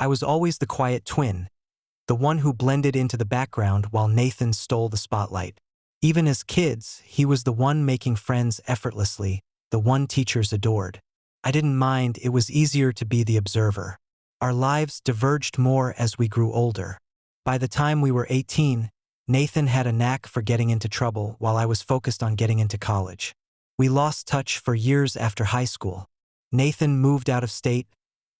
I was always the quiet twin, the one who blended into the background while Nathan stole the spotlight. Even as kids, he was the one making friends effortlessly, the one teachers adored. I didn't mind, it was easier to be the observer. Our lives diverged more as we grew older. By the time we were 18, Nathan had a knack for getting into trouble while I was focused on getting into college. We lost touch for years after high school. Nathan moved out of state,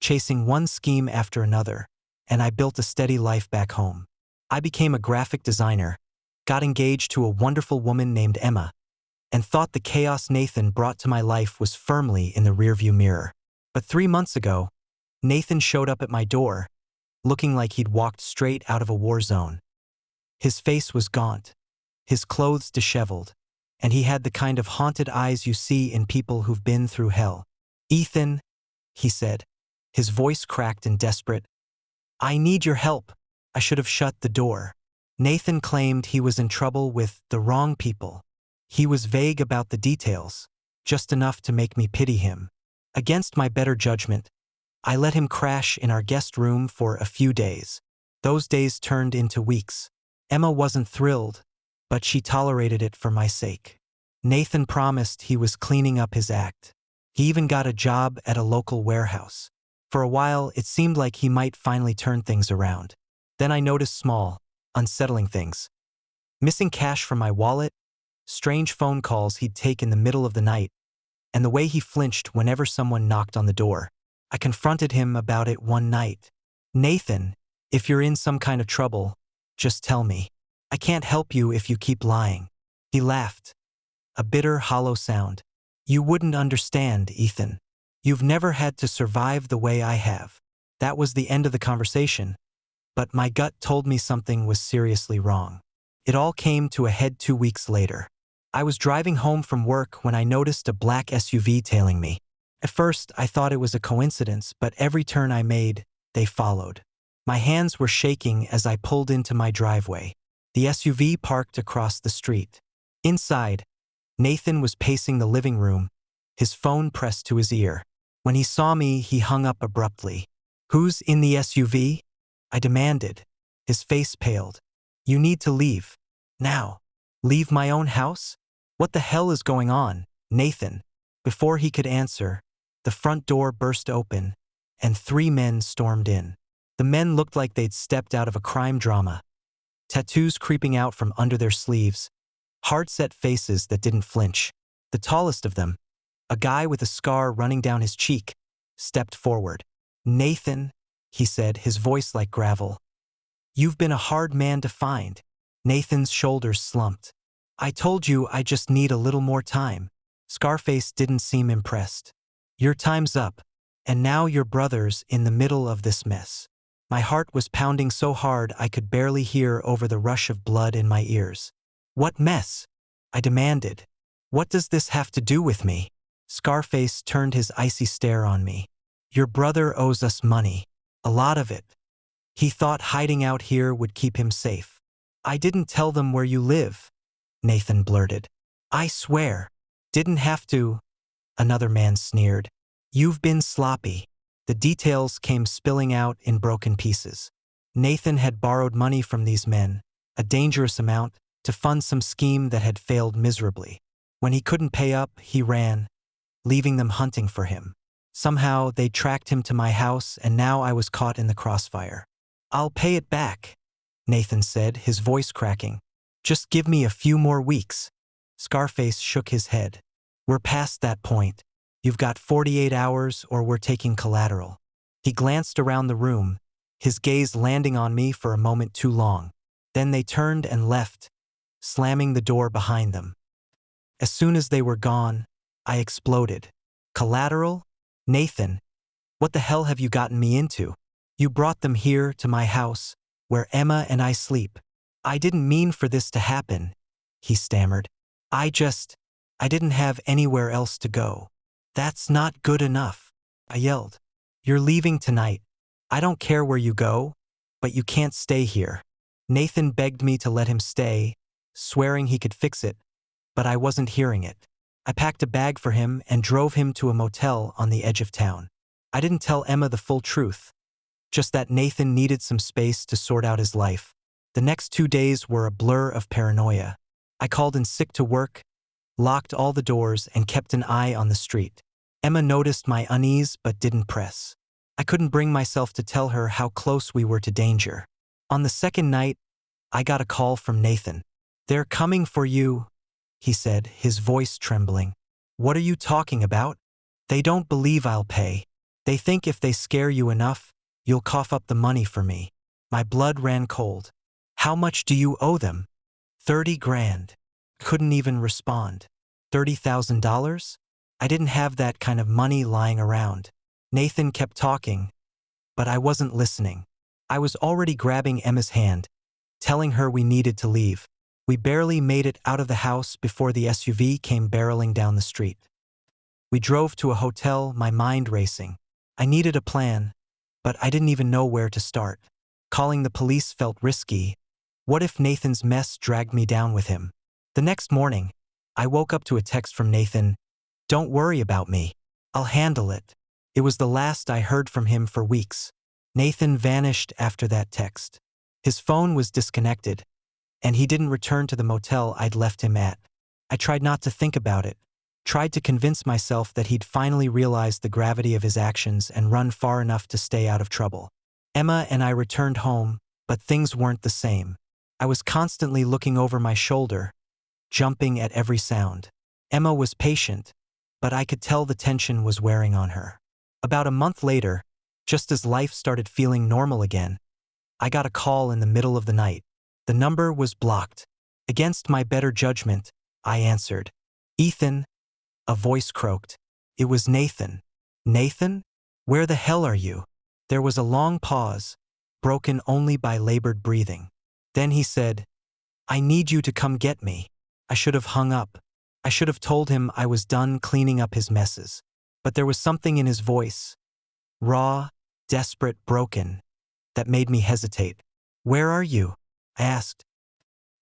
chasing one scheme after another, and I built a steady life back home. I became a graphic designer, got engaged to a wonderful woman named Emma, and thought the chaos Nathan brought to my life was firmly in the rearview mirror. But 3 months ago, Nathan showed up at my door, looking like he'd walked straight out of a war zone. His face was gaunt, his clothes disheveled, and he had the kind of haunted eyes you see in people who've been through hell. "Ethan," he said, his voice cracked and desperate, "I need your help." I should have shut the door. Nathan claimed he was in trouble with the wrong people. He was vague about the details, just enough to make me pity him. Against my better judgment, I let him crash in our guest room for a few days. Those days turned into weeks. Emma wasn't thrilled, but she tolerated it for my sake. Nathan promised he was cleaning up his act. He even got a job at a local warehouse. For a while, it seemed like he might finally turn things around. Then I noticed small, unsettling things. Missing cash from my wallet, strange phone calls he'd take in the middle of the night, and the way he flinched whenever someone knocked on the door. I confronted him about it one night. "Nathan, if you're in some kind of trouble, just tell me. I can't help you if you keep lying." He laughed. A bitter, hollow sound. "You wouldn't understand, Ethan. You've never had to survive the way I have." That was the end of the conversation, but my gut told me something was seriously wrong. It all came to a head 2 weeks later. I was driving home from work when I noticed a black SUV tailing me. At first, I thought it was a coincidence, but every turn I made, they followed. My hands were shaking as I pulled into my driveway. The SUV parked across the street. Inside, Nathan was pacing the living room, his phone pressed to his ear. When he saw me, he hung up abruptly. "Who's in the SUV?" I demanded. His face paled. "You need to leave. Now." "Leave my own house? What the hell is going on, Nathan?" Before he could answer, the front door burst open, and 3 men stormed in. The men looked like they'd stepped out of a crime drama. Tattoos creeping out from under their sleeves, hard-set faces that didn't flinch. The tallest of them, a guy with a scar running down his cheek, stepped forward. "Nathan," he said, his voice like gravel. "You've been a hard man to find." Nathan's shoulders slumped. "I told you I just need a little more time." Scarface didn't seem impressed. "Your time's up, and now your brother's in the middle of this mess." My heart was pounding so hard I could barely hear over the rush of blood in my ears. "What mess?" I demanded. "What does this have to do with me?" Scarface turned his icy stare on me. "Your brother owes us money. A lot of it. He thought hiding out here would keep him safe." "I didn't tell them where you live," Nathan blurted. "I swear." "Didn't have to," another man sneered. "You've been sloppy." The details came spilling out in broken pieces. Nathan had borrowed money from these men, a dangerous amount, to fund some scheme that had failed miserably. When he couldn't pay up, he ran, leaving them hunting for him. Somehow, they tracked him to my house, and now I was caught in the crossfire. "I'll pay it back," Nathan said, his voice cracking. "Just give me a few more weeks." Scarface shook his head. "We're past that point. You've got 48 hours or we're taking collateral." He glanced around the room, his gaze landing on me for a moment too long. Then they turned and left, slamming the door behind them. As soon as they were gone, I exploded. "Collateral? Nathan, what the hell have you gotten me into? You brought them here to my house, where Emma and I sleep." "I didn't mean for this to happen," he stammered. I didn't have anywhere else to go." "That's not good enough," I yelled. "You're leaving tonight. I don't care where you go, but you can't stay here." Nathan begged me to let him stay, swearing he could fix it, but I wasn't hearing it. I packed a bag for him and drove him to a motel on the edge of town. I didn't tell Emma the full truth. just that Nathan needed some space to sort out his life. The next 2 days were a blur of paranoia. I called in sick to work, locked all the doors, and kept an eye on the street. Emma noticed my unease but didn't press. I couldn't bring myself to tell her how close we were to danger. On the second night, I got a call from Nathan. "They're coming for you," he said, his voice trembling. "What are you talking about?" "They don't believe I'll pay. They think if they scare you enough, you'll cough up the money for me." My blood ran cold. "How much do you owe them?" 30 grand. Couldn't even respond. $30,000? I didn't have that kind of money lying around. Nathan kept talking, but I wasn't listening. I was already grabbing Emma's hand, telling her we needed to leave. We barely made it out of the house before the SUV came barreling down the street. We drove to a hotel, my mind racing. I needed a plan, but I didn't even know where to start. Calling the police felt risky. What if Nathan's mess dragged me down with him? The next morning, I woke up to a text from Nathan. "Don't worry about me. I'll handle it." It was the last I heard from him for weeks. Nathan vanished after that text. His phone was disconnected, and he didn't return to the motel I'd left him at. I tried not to think about it, tried to convince myself that he'd finally realized the gravity of his actions and run far enough to stay out of trouble. Emma and I returned home, but things weren't the same. I was constantly looking over my shoulder, jumping at every sound. Emma was patient, but I could tell the tension was wearing on her. About a month later, just as life started feeling normal again, I got a call in the middle of the night. The number was blocked. Against my better judgment, I answered. "Ethan," a voice croaked. It was Nathan. "Nathan? Where the hell are you?" There was a long pause, broken only by labored breathing. Then he said, "I need you to come get me." I should have hung up. I should have told him I was done cleaning up his messes. But there was something in his voice, raw, desperate, broken, that made me hesitate. "Where are you?" I asked.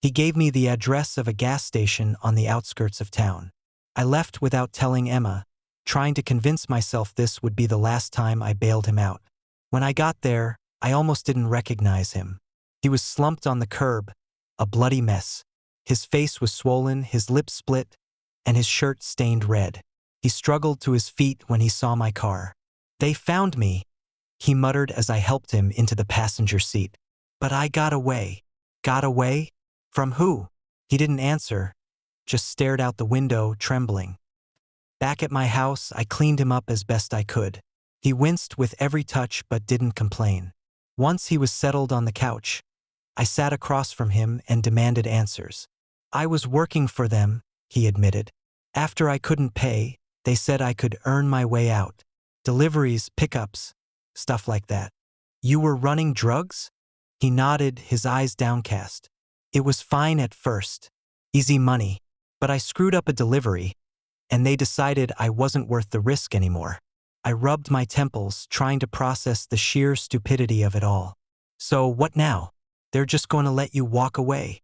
He gave me the address of a gas station on the outskirts of town. I left without telling Emma, trying to convince myself this would be the last time I bailed him out. When I got there, I almost didn't recognize him. He was slumped on the curb, a bloody mess. His face was swollen, his lips split, and his shirt stained red. He struggled to his feet when he saw my car. "They found me," he muttered as I helped him into the passenger seat. "But I got away." "Got away? From who?" He didn't answer, just stared out the window, trembling. Back at my house, I cleaned him up as best I could. He winced with every touch but didn't complain. Once he was settled on the couch, I sat across from him and demanded answers. "I was working for them," he admitted. "After I couldn't pay, they said I could earn my way out. Deliveries, pickups, stuff like that." "You were running drugs?" He nodded, his eyes downcast. "It was fine at first. Easy money. But I screwed up a delivery, and they decided I wasn't worth the risk anymore." I rubbed my temples, trying to process the sheer stupidity of it all. "So what now? They're just going to let you walk away?"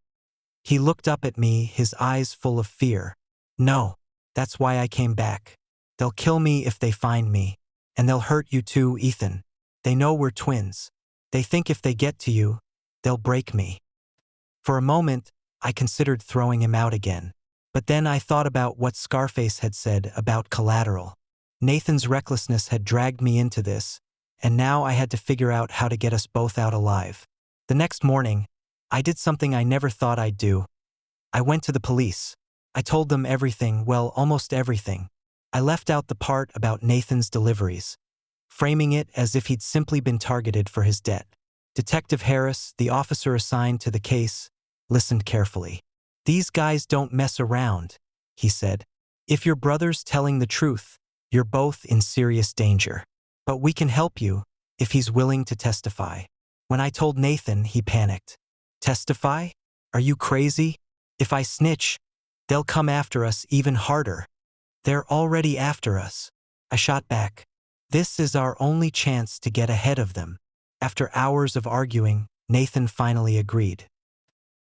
He looked up at me, his eyes full of fear. "No. That's why I came back. They'll kill me if they find me. And they'll hurt you too, Ethan. They know we're twins. They think if they get to you, they'll break me." For a moment, I considered throwing him out again. But then I thought about what Scarface had said about collateral. Nathan's recklessness had dragged me into this, and now I had to figure out how to get us both out alive. The next morning, I did something I never thought I'd do. I went to the police. I told them everything, well, almost everything. I left out the part about Nathan's deliveries, framing it as if he'd simply been targeted for his debt. Detective Harris, the officer assigned to the case, listened carefully. "These guys don't mess around," he said. "If your brother's telling the truth, you're both in serious danger. But we can help you if he's willing to testify." When I told Nathan, he panicked. "Testify? Are you crazy? If I snitch, they'll come after us even harder." "They're already after us," I shot back. "This is our only chance to get ahead of them." After hours of arguing, Nathan finally agreed.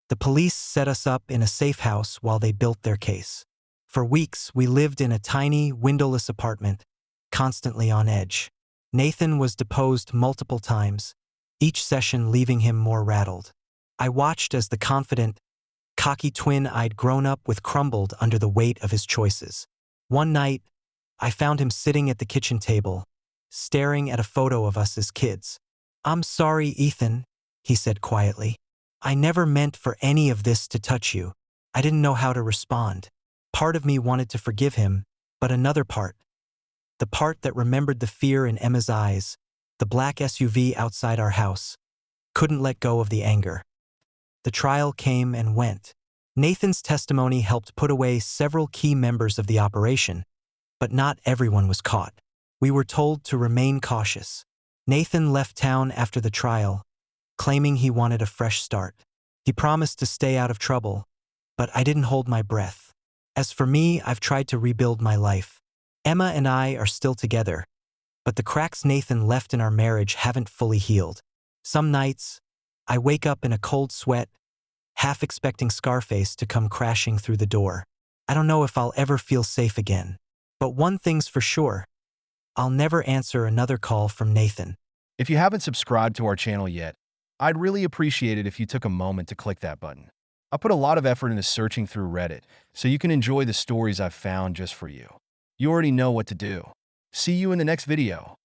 The police set us up in a safe house while they built their case. For weeks, we lived in a tiny, windowless apartment, constantly on edge. Nathan was deposed multiple times, each session leaving him more rattled. I watched as the confident, cocky twin I'd grown up with crumbled under the weight of his choices. One night, I found him sitting at the kitchen table, staring at a photo of us as kids. "I'm sorry, Ethan," he said quietly. "I never meant for any of this to touch you." I didn't know how to respond. Part of me wanted to forgive him, but another part, the part that remembered the fear in Emma's eyes, the black SUV outside our house, couldn't let go of the anger. The trial came and went. Nathan's testimony helped put away several key members of the operation, but not everyone was caught. We were told to remain cautious. Nathan left town after the trial, claiming he wanted a fresh start. He promised to stay out of trouble, but I didn't hold my breath. As for me, I've tried to rebuild my life. Emma and I are still together, but the cracks Nathan left in our marriage haven't fully healed. Some nights, I wake up in a cold sweat, half expecting Scarface to come crashing through the door. I don't know if I'll ever feel safe again. But one thing's for sure, I'll never answer another call from Nathan. If you haven't subscribed to our channel yet, I'd really appreciate it if you took a moment to click that button. I put a lot of effort into searching through Reddit, so you can enjoy the stories I've found just for you. You already know what to do. See you in the next video.